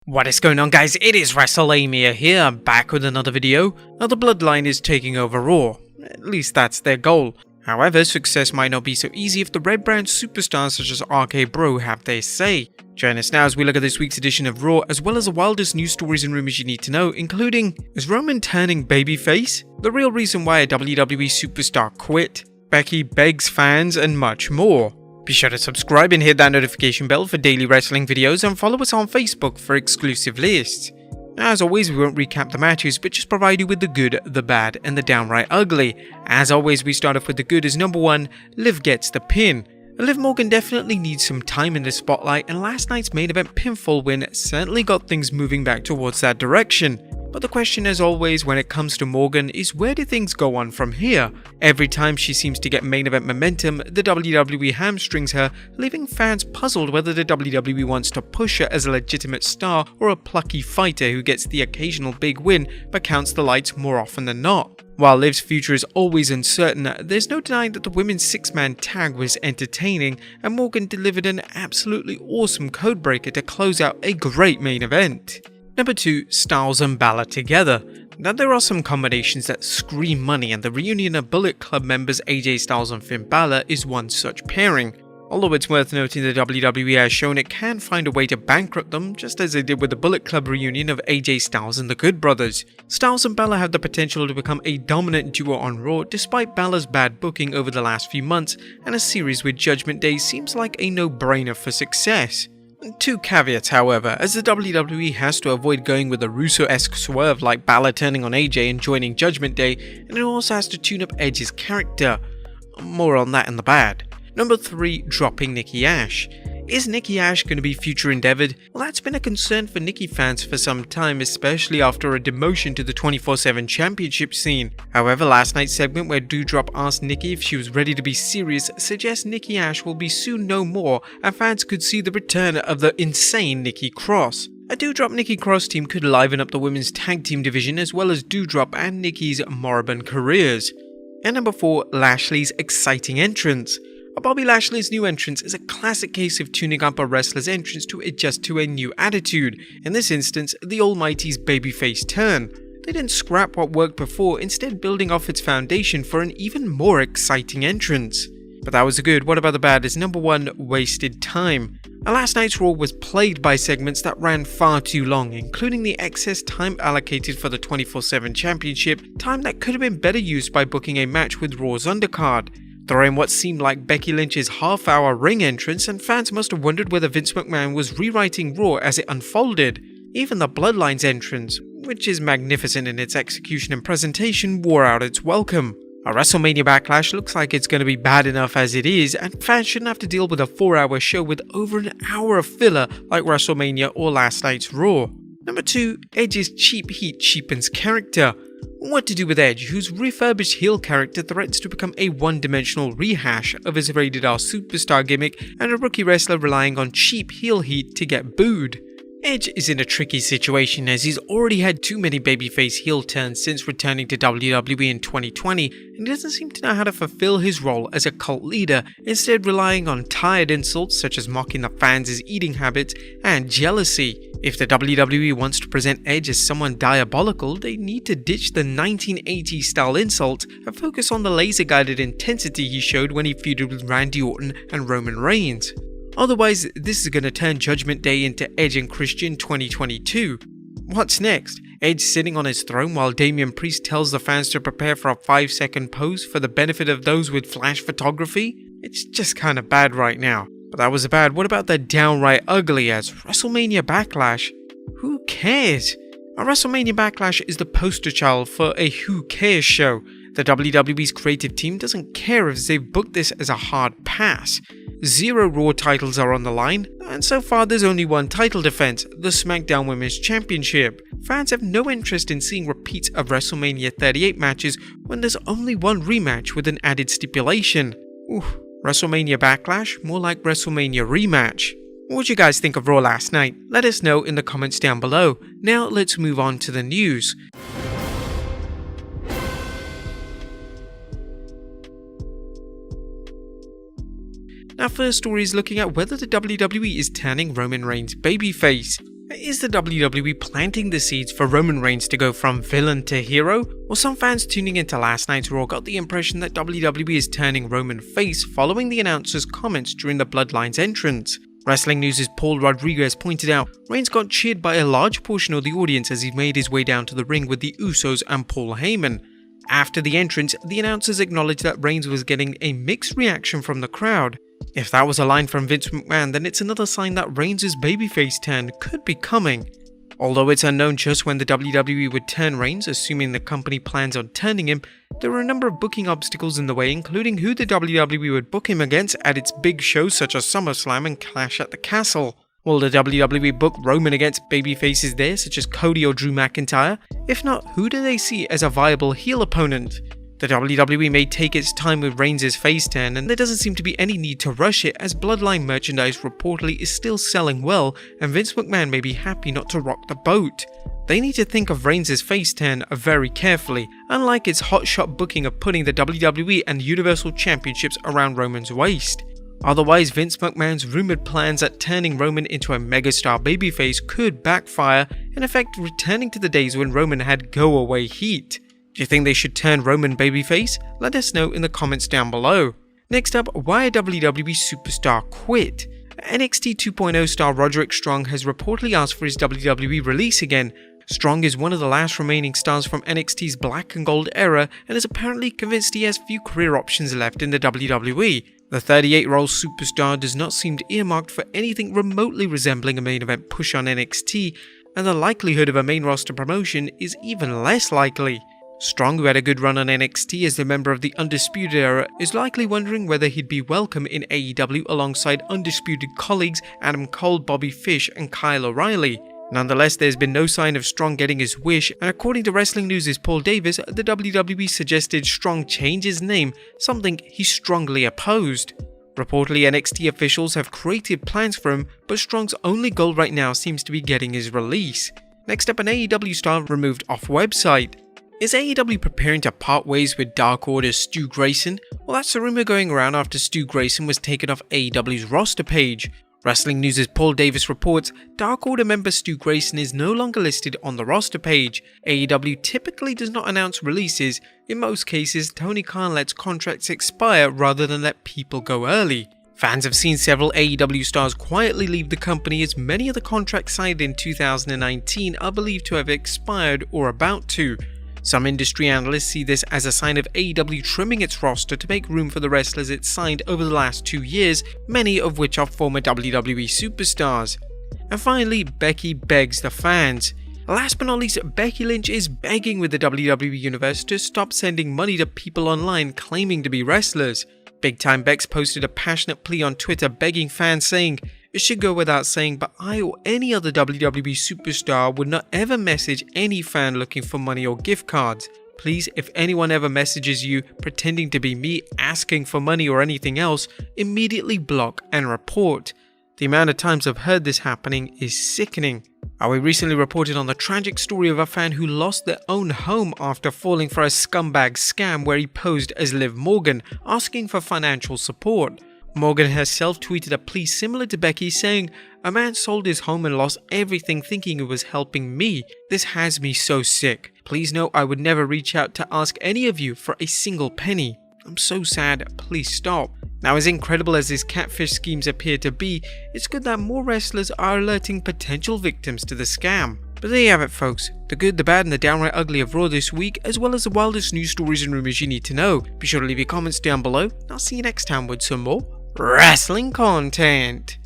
What is going on, guys? It is Wrestlelamia here. I'm back with another video. Now the Bloodline is taking over Raw. At least that's their goal. However, success might not be so easy if the red brand superstars such as RK Bro have their say. Join us now as we look at this week's edition of Raw, as well as the wildest news stories and rumors you need to know, including: is Roman turning babyface? The real reason why a WWE Superstar Quit? Becky begs fans, and much more. Be sure to subscribe and hit that notification bell for daily wrestling videos, and follow us on Facebook for exclusive lists. Now, as always, we won't recap the matches, but just provide you with the good, the bad, and the downright ugly. As always, we start off with the good as number 1, Liv gets the pin. Liv Morgan definitely needs some time in the spotlight, and last night's main event pinfall win certainly got things moving back towards that direction. But the question, as always, when it comes to Morgan is, where do things go on from here? Every time she seems to get main event momentum, the WWE hamstrings her, leaving fans puzzled whether the WWE wants to push her as a legitimate star or a plucky fighter who gets the occasional big win but counts the lights more often than not. While Liv's future is always uncertain, there's no denying that the women's 6-man tag was entertaining, and Morgan delivered an absolutely awesome codebreaker to close out a great main event. Number 2, Styles and Balor together. Now, there are some combinations that scream money, and the reunion of Bullet Club members AJ Styles and Finn Balor is one such pairing. Although it's worth noting the WWE has shown it can find a way to bankrupt them, just as they did with the Bullet Club reunion of AJ Styles and the Good Brothers. Styles and Balor have the potential to become a dominant duo on Raw, despite Balor's bad booking over the last few months, and a series with Judgment Day seems like a no-brainer for success. 2 caveats, however, as the WWE has to avoid going with a Russo-esque swerve like Balor turning on AJ and joining Judgment Day, and it also has to tune up Edge's character. More on that in the bad. Number 3, dropping Nikki Ash. Is Nikki Ash going to be future endeavored? Well, that's been a concern for Nikki fans for some time, especially after a demotion to the 24/7 championship scene. However, last night's segment where Doudrop asked Nikki if she was ready to be serious suggests Nikki Ash will be soon no more, and fans could see the return of the insane Nikki Cross. A Doudrop Nikki Cross team could liven up the women's tag team division, as well as Doudrop and Nikki's moribund careers. And number 4, Lashley's exciting entrance. Bobby Lashley's new entrance is a classic case of tuning up a wrestler's entrance to adjust to a new attitude, in this instance, the Almighty's babyface turn. They didn't scrap what worked before, instead building off its foundation for an even more exciting entrance. But that was the good. What about the bad? Is number 1, wasted time. Last night's Raw was plagued by segments that ran far too long, including the excess time allocated for the 24/7 championship, time that could have been better used by booking a match with Raw's undercard. Throw in what seemed like Becky Lynch's half-hour ring entrance, and fans must have wondered whether Vince McMahon was rewriting Raw as it unfolded. Even the Bloodline's entrance, which is magnificent in its execution and presentation, wore out its welcome. A WrestleMania Backlash looks like it's going to be bad enough as it is, and fans shouldn't have to deal with a 4-hour show with over an hour of filler like WrestleMania or last night's Raw. Number 2, Edge's cheap heat cheapens character. What to do with Edge, whose refurbished heel character threatens to become a one-dimensional rehash of his rated R superstar gimmick, and a rookie wrestler relying on cheap heel heat to get booed? Edge is in a tricky situation, as he's already had too many babyface heel turns since returning to WWE in 2020, and he doesn't seem to know how to fulfill his role as a cult leader, instead relying on tired insults such as mocking the fans' eating habits and jealousy. If the WWE wants to present Edge as someone diabolical, they need to ditch the 1980s style insults and focus on the laser-guided intensity he showed when he feuded with Randy Orton and Roman Reigns. Otherwise, this is going to turn Judgment Day into Edge and Christian 2022. What's next? Edge sitting on his throne while Damian Priest tells the fans to prepare for a 5-second pose for the benefit of those with flash photography? It's just kinda bad right now. But that was bad. What about the downright ugly as WrestleMania Backlash? Who cares? A WrestleMania Backlash is the poster child for a who cares show. The WWE's creative team doesn't care if they've booked this as a hard pass. 0 Raw titles are on the line, and so far there's only one title defense, the SmackDown Women's Championship. Fans have no interest in seeing repeats of WrestleMania 38 matches when there's only one rematch with an added stipulation. Oof. WrestleMania Backlash, more like WrestleMania Rematch. What did you guys think of Raw last night? Let us know in the comments down below. Now let's move on to the news. Our first story is looking at whether the WWE is turning Roman Reigns babyface. Is the WWE planting the seeds for Roman Reigns to go from villain to hero? Well, some fans tuning into last night's Raw got the impression that WWE is turning Roman face following the announcer's comments during the Bloodline's entrance. Wrestling News' Paul Rodriguez pointed out Reigns got cheered by a large portion of the audience as he made his way down to the ring with the Usos and Paul Heyman. After the entrance, the announcers acknowledged that Reigns was getting a mixed reaction from the crowd. If that was a line from Vince McMahon, then it's another sign that Reigns' babyface turn could be coming. Although it's unknown just when the WWE would turn Reigns, assuming the company plans on turning him, there are a number of booking obstacles in the way, including who the WWE would book him against at its big shows such as SummerSlam and Clash at the Castle. Will the WWE book Roman against babyfaces there such as Cody or Drew McIntyre? If not, who do they see as a viable heel opponent? The WWE may take its time with Reigns' face turn, and there doesn't seem to be any need to rush it as Bloodline merchandise reportedly is still selling well and Vince McMahon may be happy not to rock the boat. They need to think of Reigns' face turn very carefully, unlike its hotshot booking of putting the WWE and Universal Championships around Roman's waist. Otherwise, Vince McMahon's rumoured plans at turning Roman into a megastar babyface could backfire, in effect returning to the days when Roman had go-away heat. Do you think they should turn Roman babyface? Let us know in the comments down below. Next up, why a WWE Superstar Quit? NXT 2.0 star Roderick Strong has reportedly asked for his WWE release again. Strong is one of the last remaining stars from NXT's black and gold era and is apparently convinced he has few career options left in the WWE. The 38-year-old superstar does not seem earmarked for anything remotely resembling a main event push on NXT, and the likelihood of a main roster promotion is even less likely. Strong, who had a good run on NXT as a member of the Undisputed Era, is likely wondering whether he'd be welcome in AEW alongside Undisputed colleagues Adam Cole, Bobby Fish and Kyle O'Reilly. Nonetheless, there's been no sign of Strong getting his wish, and according to Wrestling News' Paul Davis, the WWE suggested Strong change his name, something he strongly opposed. Reportedly, NXT officials have created plans for him, but Strong's only goal right now seems to be getting his release. Next up, an AEW star removed off website. Is AEW preparing to part ways with Dark Order's Stu Grayson? Well, that's the rumour going around after Stu Grayson was taken off AEW's roster page. Wrestling News' Paul Davis reports Dark Order member Stu Grayson is no longer listed on the roster page. AEW typically does not announce releases. In most cases, Tony Khan lets contracts expire rather than let people go early. Fans have seen several AEW stars quietly leave the company as many of the contracts signed in 2019 are believed to have expired or about to. Some industry analysts see this as a sign of AEW trimming its roster to make room for the wrestlers it signed over the last 2 years, many of which are former WWE superstars. And finally, Becky begs the fans. Last but not least, Becky Lynch is begging with the WWE Universe to stop sending money to people online claiming to be wrestlers. Big Time Bex posted a passionate plea on Twitter begging fans saying, "It should go without saying, but I or any other WWE superstar would not ever message any fan looking for money or gift cards. Please, if anyone ever messages you pretending to be me asking for money or anything else, immediately block and report." The amount of times I've heard this happening is sickening. We recently reported on the tragic story of a fan who lost their own home after falling for a scumbag scam where he posed as Liv Morgan, asking for financial support. Morgan herself tweeted a plea similar to Becky saying, "A man sold his home and lost everything thinking he was helping me. This has me so sick. Please know I would never reach out to ask any of you for a single penny. I'm so sad, please stop." Now, as incredible as these catfish schemes appear to be, it's good that more wrestlers are alerting potential victims to the scam. But there you have it, folks. The good, the bad and the downright ugly of Raw this week, as well as the wildest news stories and rumours you need to know. Be sure to leave your comments down below, and I'll see you next time with some more wrestling content.